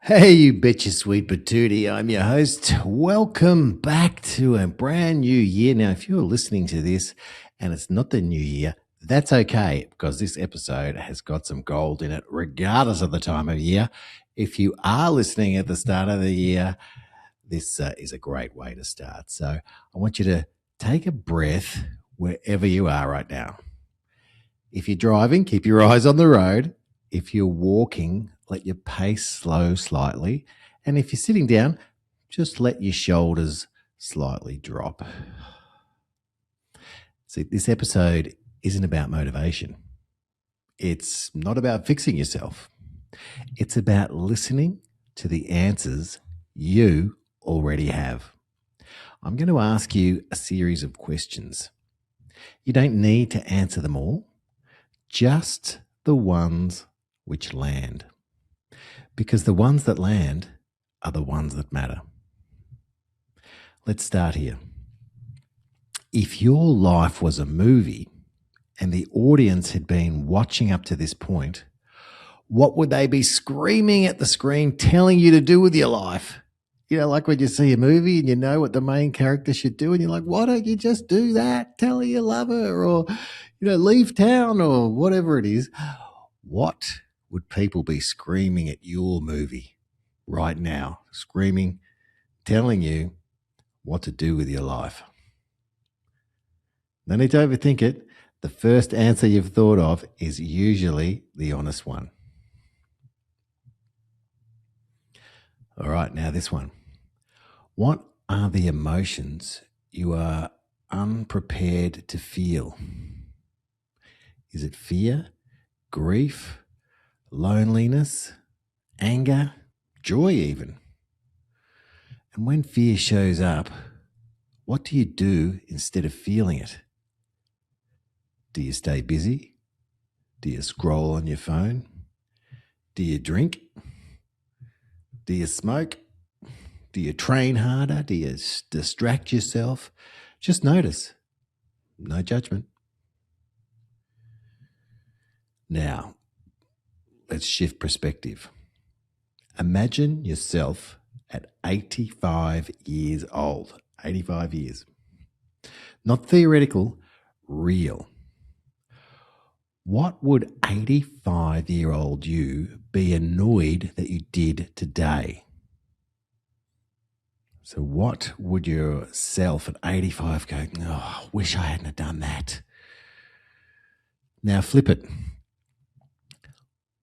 Hey, you bet you sweet patootie. I'm your host. Welcome back to a brand new year. Now, if you're listening to this and it's not the new year, that's okay because this episode has got some gold in it, regardless of the time of year. If you are listening at the start of the year, this is a great way to start. So I want you to take a breath wherever you are right now. If you're driving, keep your eyes on the road. If you're walking, let your pace slow slightly. And if you're sitting down, just let your shoulders slightly drop. See, this episode isn't about motivation. It's not about fixing yourself. It's about listening to the answers you already have. I'm going to ask you a series of questions. You don't need to answer them all, just the ones which land. Because the ones that land are the ones that matter. Let's start here. If your life was a movie and the audience had been watching up to this point, what would they be screaming at the screen telling you to do with your life? You know, like when you see a movie and you know what the main character should do and you're like, why don't you just do that? Tell her you love her or, leave town or whatever it is. What would people be screaming at your movie right now? Screaming, telling you what to do with your life. No need to overthink it. The first answer you've thought of is usually the honest one. All right, now this one. What are the emotions you are unprepared to feel? Is it fear, grief, loneliness, anger, joy even? And when fear shows up, what do you do instead of feeling it? Do you stay busy? Do you scroll on your phone? Do you drink? Do you smoke? Do you train harder? Do you distract yourself? Just notice. No judgment. Now, let's shift perspective. Imagine yourself at 85 years old. 85 years. Not theoretical, real. What would 85-year-old you be annoyed that you did today? So what would yourself at 85 go, oh, I wish I hadn't have done that? Now flip it.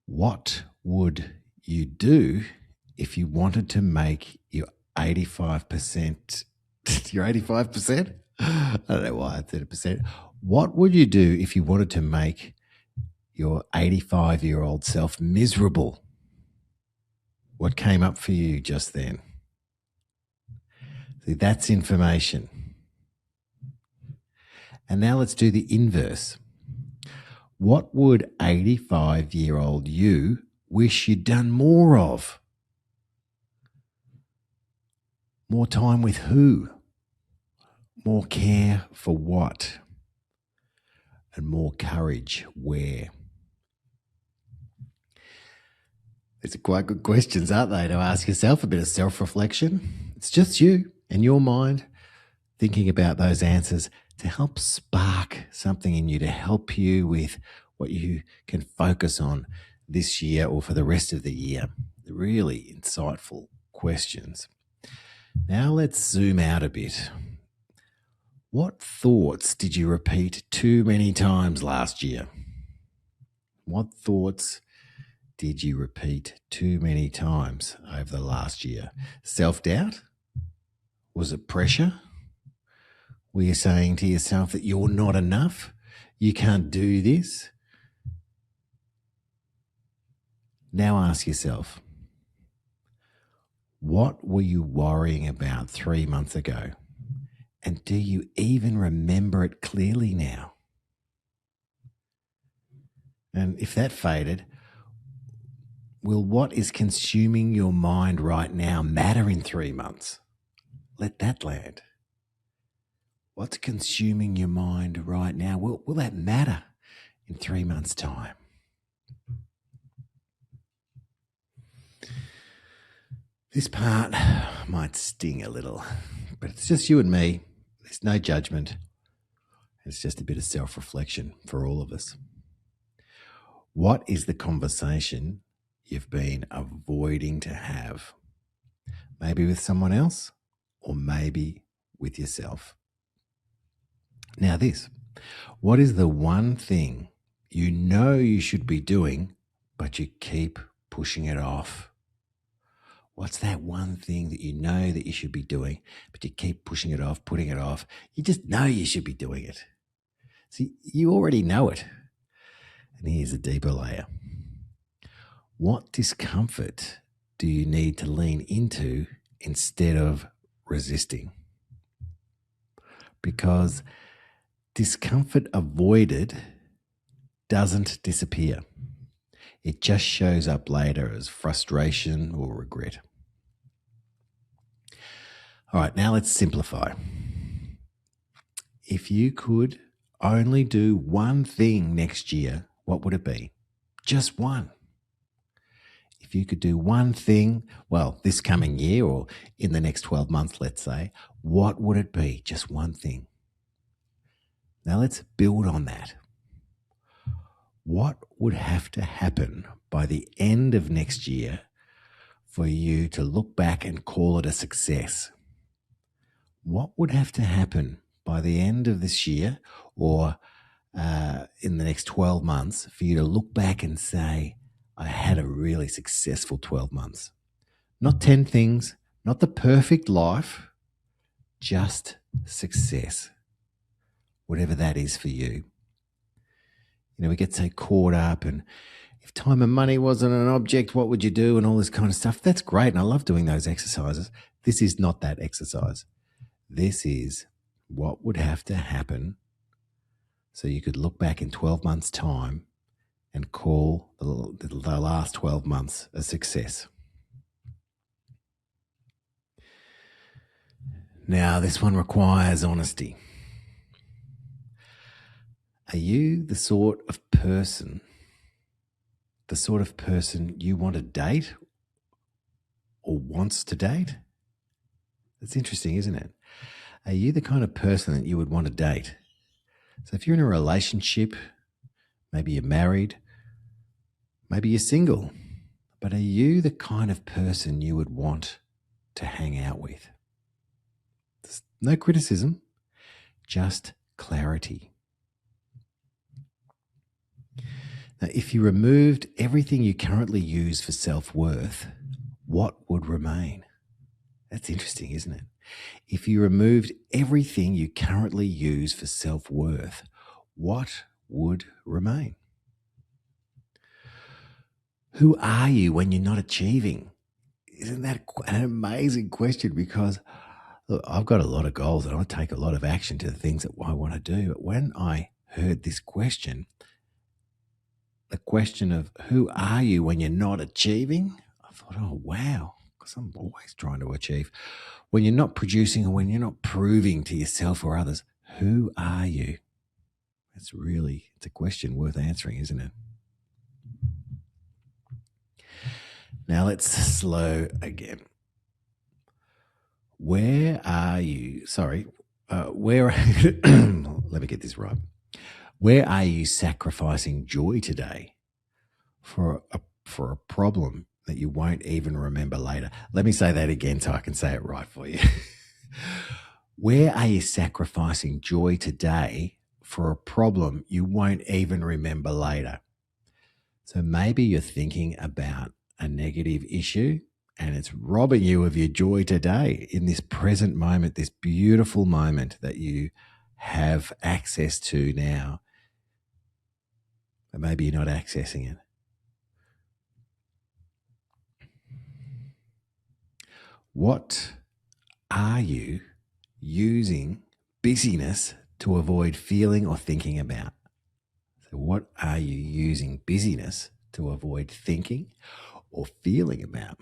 What would you do if you wanted to make your 85%, your 85%? I don't know why I said 30%. What would you do if you wanted to make your 85-year-old self miserable? What came up for you just then? See, that's information. And now let's do the inverse. What would 85-year-old you wish you'd done more of? More time with who? More care for what? And more courage where? These are quite good questions, aren't they, to ask yourself, a bit of self-reflection. It's just you and your mind thinking about those answers to help spark something in you, to help you with what you can focus on this year or for the rest of the year. Really insightful questions. Now let's zoom out a bit. What thoughts did you repeat too many times last year? What thoughts did you repeat too many times over the last year? Self-doubt? Was it pressure? Were you saying to yourself that you're not enough? You can't do this? Now ask yourself, what were you worrying about 3 months ago? And do you even remember it clearly now? And if that faded, will what is consuming your mind right now matter in 3 months? Let that land. What's consuming your mind right now? Will that matter in 3 months' time? This part might sting a little, but it's just you and me. There's no judgment. It's just a bit of self-reflection for all of us. What is the conversation you've been avoiding to have? Maybe with someone else, or maybe with yourself. Now what is the one thing you know you should be doing, but you keep pushing it off? What's that one thing that you know that you should be doing, but you keep pushing it off, putting it off? You just know you should be doing it. See, you already know it. And here's a deeper layer. What discomfort do you need to lean into instead of resisting? Because discomfort avoided doesn't disappear. It just shows up later as frustration or regret. All right, now let's simplify. If you could only do one thing next year, what would it be? Just one. If you could do one thing, well, this coming year or in the next 12 months, let's say, what would it be? Just one thing. Now let's build on that. What would have to happen by the end of next year for you to look back and call it a success? What would have to happen by the end of this year or in the next 12 months for you to look back and say, I had a really successful 12 months? Not 10 things, not the perfect life, just success, whatever that is for you. You know, we get so caught up, and if time and money wasn't an object, what would you do? And all this kind of stuff. That's great. And I love doing those exercises. This is not that exercise. This is what would have to happen so you could look back in 12 months' time and call the last 12 months a success. Now, this one requires honesty. Are you the sort of person you want to date or wants to date? That's interesting, isn't it? Are you the kind of person that you would want to date? So if you're in a relationship, maybe you're married, maybe you're single, but are you the kind of person you would want to hang out with? There's no criticism, just clarity. Now, if you removed everything you currently use for self-worth, what would remain? That's interesting, isn't it? If you removed everything you currently use for self-worth, what would remain? Who are you when you're not achieving? Isn't that an amazing question? Because look, I've got a lot of goals and I take a lot of action to the things that I want to do. But when I heard this question, the question of who are you when you're not achieving, I thought, oh, wow, because I'm always trying to achieve. When you're not producing or when you're not proving to yourself or others, who are you? It's a question worth answering, isn't it? Now let's slow again. Where are you? Let me get this right. Where are you sacrificing joy today for a problem that you won't even remember later? Let me say that again so I can say it right for you. Where are you sacrificing joy today for a problem you won't even remember later? So maybe you're thinking about a negative issue and it's robbing you of your joy today in this present moment, this beautiful moment that you have access to now. But maybe you're not accessing it. What are you using busyness to avoid feeling or thinking about? So what are you using busyness to avoid thinking or feeling about?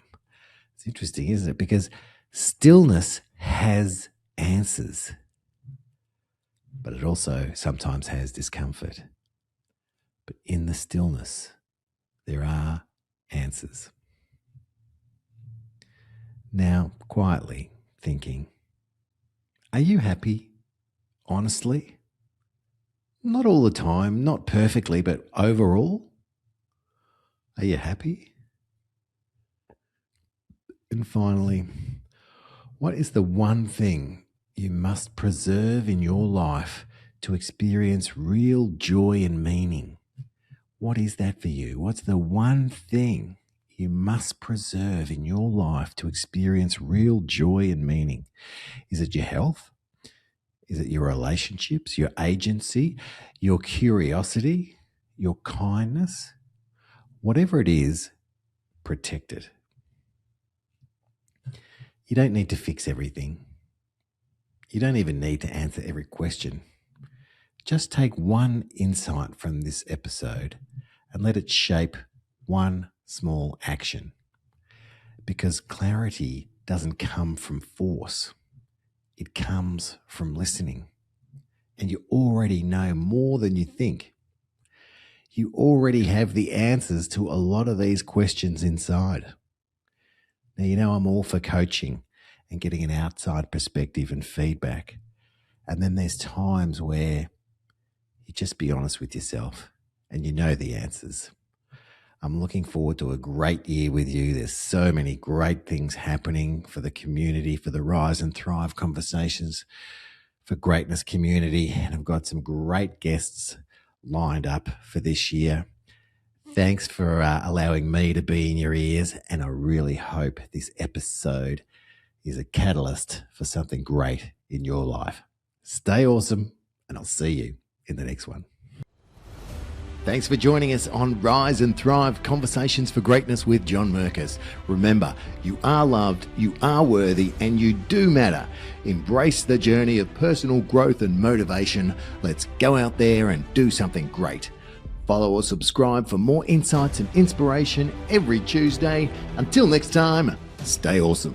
It's interesting, isn't it? Because stillness has answers, but it also sometimes has discomfort. But in the stillness, there are answers. Now, quietly thinking, are you happy? Honestly? Not all the time, not perfectly, but overall? Are you happy? And finally, what is the one thing you must preserve in your life to experience real joy and meaning? What is that for you? What's the one thing you must preserve in your life to experience real joy and meaning? Is it your health? Is it your relationships, your agency, your curiosity, your kindness? Whatever it is, protect it. You don't need to fix everything. You don't even need to answer every question. Just take one insight from this episode and let it shape one small action. Because clarity doesn't come from force. It comes from listening. And you already know more than you think. You already have the answers to a lot of these questions inside. Now, you know I'm all for coaching and getting an outside perspective and feedback. And then there's times where you just be honest with yourself and you know the answers. I'm looking forward to a great year with you. There's so many great things happening for the community, for the Rise and Thrive Conversations for Greatness community. And I've got some great guests lined up for this year. Thanks for allowing me to be in your ears. And I really hope this episode is a catalyst for something great in your life. Stay awesome, and I'll see you in the next one. Thanks for joining us on Rise and Thrive Conversations for Greatness with John Merkus. Remember, you are loved, you are worthy, and you do matter. Embrace the journey of personal growth and motivation. Let's go out there and do something great. Follow or subscribe for more insights and inspiration every Tuesday. Until next time, stay awesome.